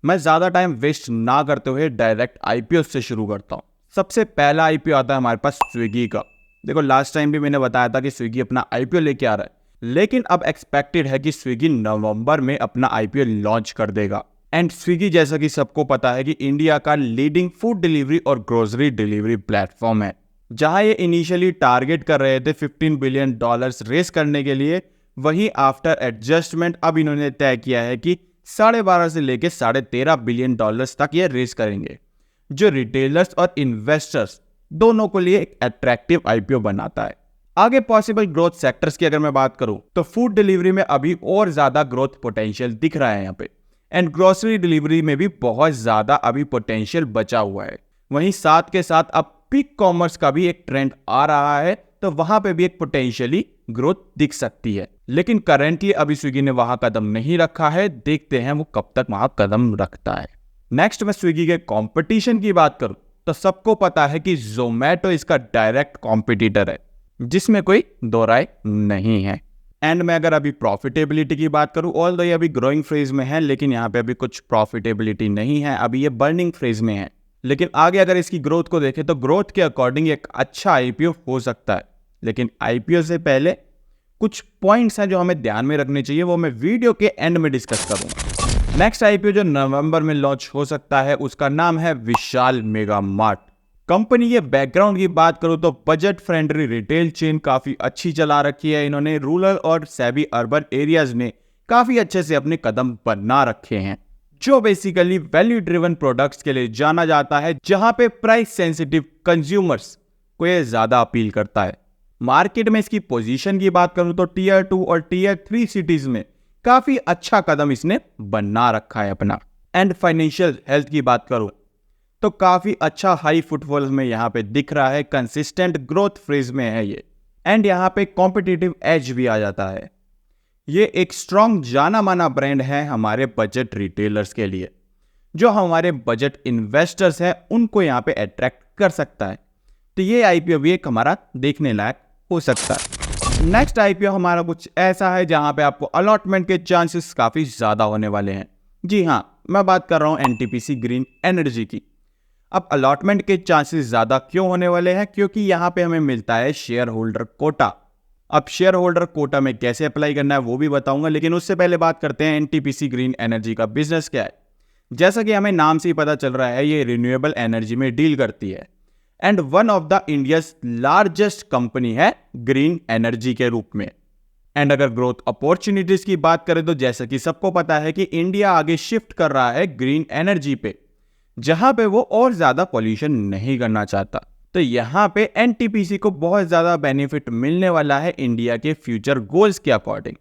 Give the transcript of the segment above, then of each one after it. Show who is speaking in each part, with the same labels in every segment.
Speaker 1: मैं ज़्यादा time waste ना करते हुए डायरेक्ट आईपीओ से शुरू करता हूँ। सबसे पहला आईपीओ आता है हमारे पास स्विगी का। देखो लास्ट टाइम भी मैंने बताया था कि स्विगी अपना आईपीओ लेके आ रहा है, लेकिन अब एक्सपेक्टेड है कि स्विगी नवंबर में अपना आईपीओ लॉन्च कर देगा। एंड स्विगी जैसा कि सबको पता है कि इंडिया का लीडिंग फूड डिलीवरी और ग्रोसरी डिलीवरी प्लेटफॉर्म है। जहां ये इनिशियली टारगेट कर रहे थे $15 बिलियन रेस करने के लिए, वहीं आफ्टर एडजस्टमेंट अब इन्होंने तय किया है कि 12.5 से लेकर $13.5 बिलियन तक ये रेस करेंगे, जो रिटेलर्स और इन्वेस्टर्स दोनों को लिए एक अट्रैक्टिव आईपीओ बनाता है। आगे पॉसिबल ग्रोथ सेक्टर्स की अगर मैं बात करूं तो फूड डिलीवरी में अभी और ज्यादा ग्रोथ पोटेंशियल दिख रहा है यहाँ पे, एंड ग्रोसरी डिलीवरी में भी बहुत ज्यादा अभी पोटेंशियल बचा हुआ है। वहीं साथ के साथ अब क्विक कॉमर्स का भी एक ट्रेंड आ रहा है, तो वहां पे भी एक पोटेंशियली ग्रोथ दिख सकती है। लेकिन करेंटली अभी स्विगी ने वहां कदम नहीं रखा है, देखते हैं वो कब तक वहां कदम रखता है। नेक्स्ट मैं स्विगी के कंपटीशन की बात करूं तो सबको पता है कि जोमैटो इसका डायरेक्ट कॉम्पिटिटर है, जिसमें कोई दो राय नहीं है। एंड मैं अगर अभी प्रॉफिटेबिलिटी की बात करूं, ऑल्दो ये अभी ग्रोइंग फेज में है, लेकिन यहाँ पे अभी कुछ प्रॉफिटेबिलिटी नहीं है, अभी ये बर्निंग फेज में है। लेकिन आगे अगर इसकी ग्रोथ को देखें तो ग्रोथ के अकॉर्डिंग एक अच्छा आईपीओ हो सकता है। लेकिन आईपीओ से पहले कुछ पॉइंट्स हैं जो हमें ध्यान में रखने चाहिए, वो मैं वीडियो के एंड में डिस्कस करूंगा। नेक्स्ट आईपीओ जो नवंबर में लॉन्च हो सकता है उसका नाम है विशाल मेगा मार्ट। कंपनी के बैकग्राउंड की बात करूं तो बजट फ्रेंडली रिटेल चेन काफी अच्छी चला रखी है इन्होंने। रूरल और सेबी अर्बन एरियाज में काफी अच्छे से अपने कदम बना रखे हैं, जो बेसिकली वैल्यू ड्रिवन प्रोडक्ट्स के लिए जाना जाता है, जहां पे प्राइस सेंसिटिव कंज्यूमर्स को ये ज्यादा अपील करता है। मार्केट में इसकी पोजीशन की बात करूं तो टीयर 2 और टीयर 3 सिटीज में काफी अच्छा कदम इसने बना रखा है अपना। एंड फाइनेंशियल हेल्थ की बात करूं तो काफी अच्छा हाई फुटफॉल्स में यहाँ पे दिख रहा है, कंसिस्टेंट ग्रोथ फेज में है ये। एंड यहाँ पे कॉम्पिटिटिव एज भी आ जाता है। ये एक स्ट्रॉन्ग जाना माना ब्रांड है हमारे बजट रिटेलर्स के लिए, जो हमारे बजट इन्वेस्टर्स हैं उनको यहाँ पे अट्रैक्ट कर सकता है। तो ये आईपीओ भी एक हमारा देखने लायक हो सकता है। नेक्स्ट आईपीओ हमारा कुछ ऐसा है जहां पे आपको अलॉटमेंट के चांसेस काफी ज्यादा होने वाले हैं। जी हाँ, मैं बात कर रहा हूं एनटीपीसी ग्रीन एनर्जी की। अब अलॉटमेंट के चांसेस ज्यादा क्यों होने वाले हैं? क्योंकि यहां पे हमें मिलता है शेयर होल्डर कोटा। अब शेयर होल्डर कोटा में कैसे अप्लाई करना है वो भी बताऊंगा, लेकिन उससे पहले बात करते हैं एनटीपीसी ग्रीन एनर्जी का बिजनेस क्या है। जैसा कि हमें नाम से ही पता चल रहा है, ये रिन्यूएबल एनर्जी में डील करती है and one of the India's largest company है ग्रीन एनर्जी के रूप में। एंड अगर ग्रोथ अपॉर्चुनिटीज की बात करें तो जैसा कि सबको पता है कि इंडिया आगे शिफ्ट कर रहा है ग्रीन एनर्जी पे, जहां पे वो और ज्यादा पॉल्यूशन नहीं करना चाहता। तो यहां पे एनटीपीसी को बहुत ज्यादा बेनिफिट मिलने वाला है इंडिया के फ्यूचर गोल्स के अकॉर्डिंग।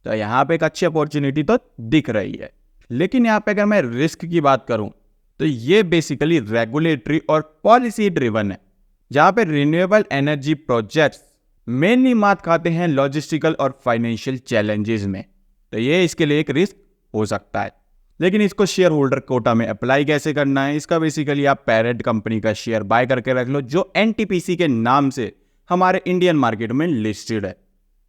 Speaker 1: तो यहां पे एक अच्छी अपॉर्चुनिटी तो दिख रही है। लेकिन यहां पे अगर मैं रिस्क की बात करूं तो ये बेसिकली रेगुलेटरी और पॉलिसी ड्रिवन है, जहां पे रिन्यूएबल एनर्जी प्रोजेक्ट्स मेनली मात खाते हैं लॉजिस्टिकल और फाइनेंशियल चैलेंजेस में। तो ये इसके लिए एक रिस्क हो सकता है। लेकिन इसको शेयर होल्डर कोटा में अप्लाई कैसे करना है? इसका बेसिकली आप पेरेंट कंपनी का शेयर बाय करके रख लो, जो एनटीपीसी के नाम से हमारे इंडियन मार्केट में लिस्टेड है।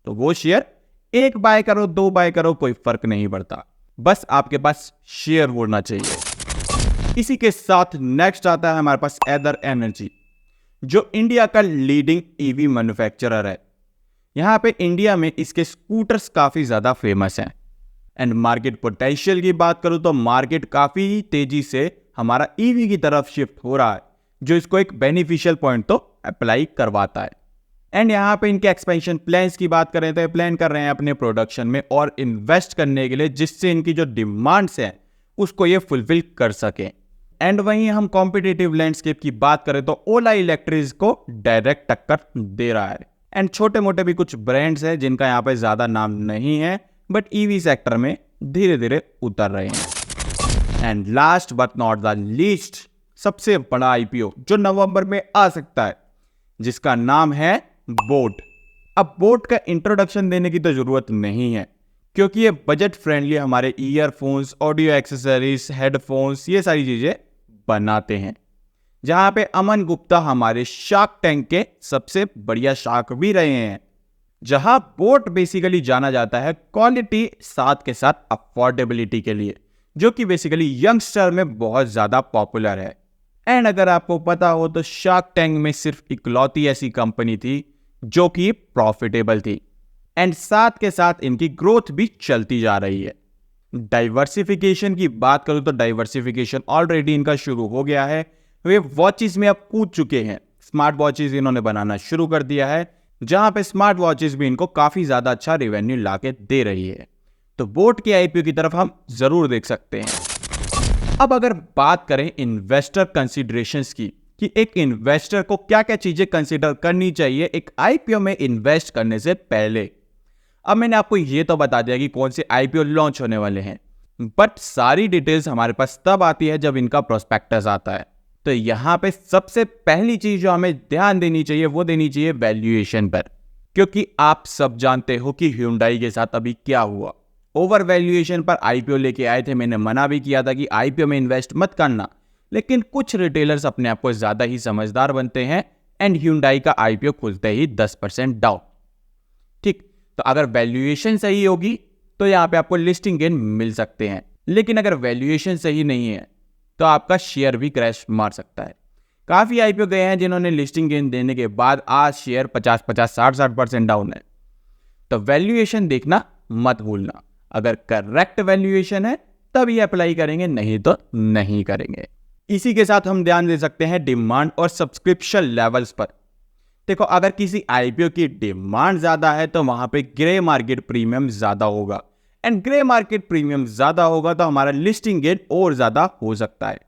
Speaker 1: तो वो शेयर एक बाय करो, दो बाय करो, कोई फर्क नहीं पड़ता, बस आपके पास शेयर होना चाहिए। इसी के साथ नेक्स्ट आता है हमारे पास एदर एनर्जी, जो इंडिया का लीडिंग ईवी मैन्युफैक्चरर है। यहां पे इंडिया में इसके स्कूटर्स काफी ज्यादा फेमस हैं। एंड मार्केट पोटेंशियल की बात करूं तो मार्केट काफी तेजी से हमारा ईवी की तरफ शिफ्ट हो रहा है, जो इसको एक बेनिफिशियल पॉइंट तो अप्लाई करवाता है। एंड यहाँ पे इनके एक्सपेंशन प्लान्स की बात करें तो प्लान कर रहे हैं अपने प्रोडक्शन में और इन्वेस्ट करने के लिए, जिससे इनकी जो डिमांड्स हैं उसको ये फुलफिल कर सकें। एंड वहीं हम कॉम्पिटिटिव लैंडस्केप की बात करें तो ओला इलेक्ट्रिक को डायरेक्ट टक्कर दे रहा है। एंड छोटे मोटे भी कुछ ब्रांड्स हैं जिनका यहाँ पे ज्यादा नाम नहीं है, बट ईवी सेक्टर में धीरे धीरे उतर रहे हैं। And last but not the least, सबसे बड़ा आईपीओ जो नवंबर में आ सकता है, जिसका नाम है बोट। अब बोट का इंट्रोडक्शन देने की तो जरूरत नहीं है, क्योंकि ये बजट फ्रेंडली हमारे ईयरफोन्स, ऑडियो एक्सेसरीज, हेडफोन्स, ये सारी चीजें बनाते हैं। जहां पे अमन गुप्ता हमारे शार्क टैंक के सबसे बढ़िया शार्क भी रहे हैं। जहां बोट बेसिकली जाना जाता है क्वालिटी साथ के साथ अफोर्डेबिलिटी के लिए, जो कि बेसिकली यंगस्टर में बहुत ज्यादा पॉपुलर है। एंड अगर आपको पता हो तो शार्क टैंक में सिर्फ इकलौती ऐसी कंपनी थी जो कि प्रॉफिटेबल थी एंड साथ के साथ इनकी ग्रोथ भी चलती जा रही है। डाइवर्सिफिकेशन की बात करूं तो डाइवर्सिफिकेशन ऑलरेडी इनका शुरू हो गया है। वे वॉचेस में अब कूद चुके हैं, स्मार्ट वॉचेस इन्होंने बनाना शुरू कर दिया है, जहां पे स्मार्ट वॉचेस भी इनको काफी ज्यादा अच्छा रेवेन्यू लाके दे रही है। तो बोट के आईपीओ की तरफ हम जरूर देख सकते हैं। अब अगर बात करें इन्वेस्टर कंसिडरेशंस की कि एक इन्वेस्टर को क्या क्या चीजें कंसिडर करनी चाहिए एक आईपीओ में इन्वेस्ट करने से पहले। अब मैंने आपको ये तो बता दिया कि कौन से आईपीओ लॉन्च होने वाले हैं, बट सारी डिटेल्स हमारे पास तब आती है जब इनका प्रोस्पेक्टस आता है। तो यहां पे सबसे पहली चीज जो हमें ध्यान देनी चाहिए वो देनी चाहिए वैल्यूएशन पर, क्योंकि आप सब जानते हो कि Hyundai के साथ अभी क्या हुआ। ओवर वैल्यूएशन पर आईपीओ लेके आए थे, मैंने मना भी किया था कि आईपीओ में इन्वेस्ट मत करना, लेकिन कुछ रिटेलर्स अपने आप को ज्यादा ही समझदार बनते हैं एंड Hyundai का आईपीओ खुलते ही 10% डाउन। ठीक, तो अगर वैल्यूएशन सही होगी तो यहां पे आपको लिस्टिंग गेन मिल सकते हैं, लेकिन अगर वैल्यूएशन सही नहीं है तो आपका शेयर भी क्रैश मार सकता है। काफी आईपीओ गए हैं जिन्होंने लिस्टिंग गेन देने के बाद आज शेयर 50-50, 60-60% डाउन है। तो वैल्यूएशन देखना मत भूलना, अगर करेक्ट वैल्यूएशन है तभी अप्लाई करेंगे, नहीं तो नहीं करेंगे। इसी के साथ हम ध्यान दे सकते हैं डिमांड और सब्सक्रिप्शन लेवल्स पर। देखो, अगर किसी आईपीओ की डिमांड ज्यादा है तो वहां पे ग्रे मार्केट प्रीमियम ज्यादा होगा एंड ग्रे मार्केट प्रीमियम ज्यादा होगा तो हमारा लिस्टिंग गेन और ज्यादा हो सकता है।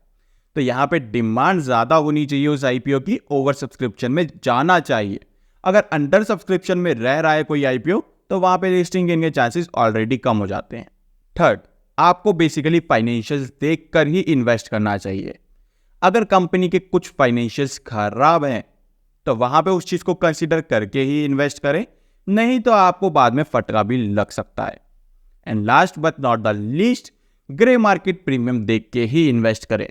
Speaker 1: तो यहां पे डिमांड ज्यादा होनी चाहिए उस आईपीओ की, ओवर सब्सक्रिप्शन में जाना चाहिए। अगर अंडर सब्सक्रिप्शन में रह रहा है कोई आईपीओ तो वहां पे लिस्टिंग गेन के चांसेस ऑलरेडी कम हो जाते हैं। थर्ड, आपको बेसिकली फाइनेंशियल्स देखकर ही इन्वेस्ट करना चाहिए। अगर कंपनी के कुछ फाइनेंशियल्स खराब हैं तो वहां पे उस चीज को कंसीडर करके ही इन्वेस्ट करें, नहीं तो आपको बाद में फटका भी लग सकता है। And last but not the least, grey market premium देख के ही इन्वेस्ट करें।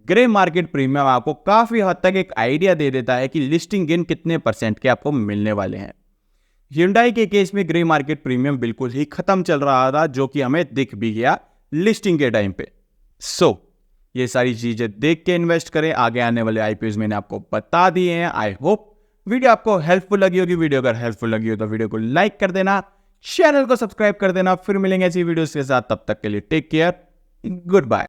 Speaker 1: ग्रे मार्केट प्रीमियम आपको काफी हद तक एक आइडिया दे देता है कि लिस्टिंग गेन कितने % के आपको मिलने वाले हैं। Hyundai के केस में ग्रे मार्केट प्रीमियम बिल्कुल ही खत्म चल रहा था, जो कि हमें दिख भी गया लिस्टिंग के टाइम पे। ये सारी चीजें देख के इन्वेस्ट करें। आगे आने वाले आईपीओ मैंने आपको बता दिए हैं। आई होप वीडियो आपको हेल्पफुल लगी होगी। वीडियो अगर हेल्पफुल लगी हो तो वीडियो को लाइक कर देना, चैनल को सब्सक्राइब कर देना। फिर मिलेंगे ऐसी वीडियोस के साथ, तब तक के लिए टेक केयर, गुड बाय।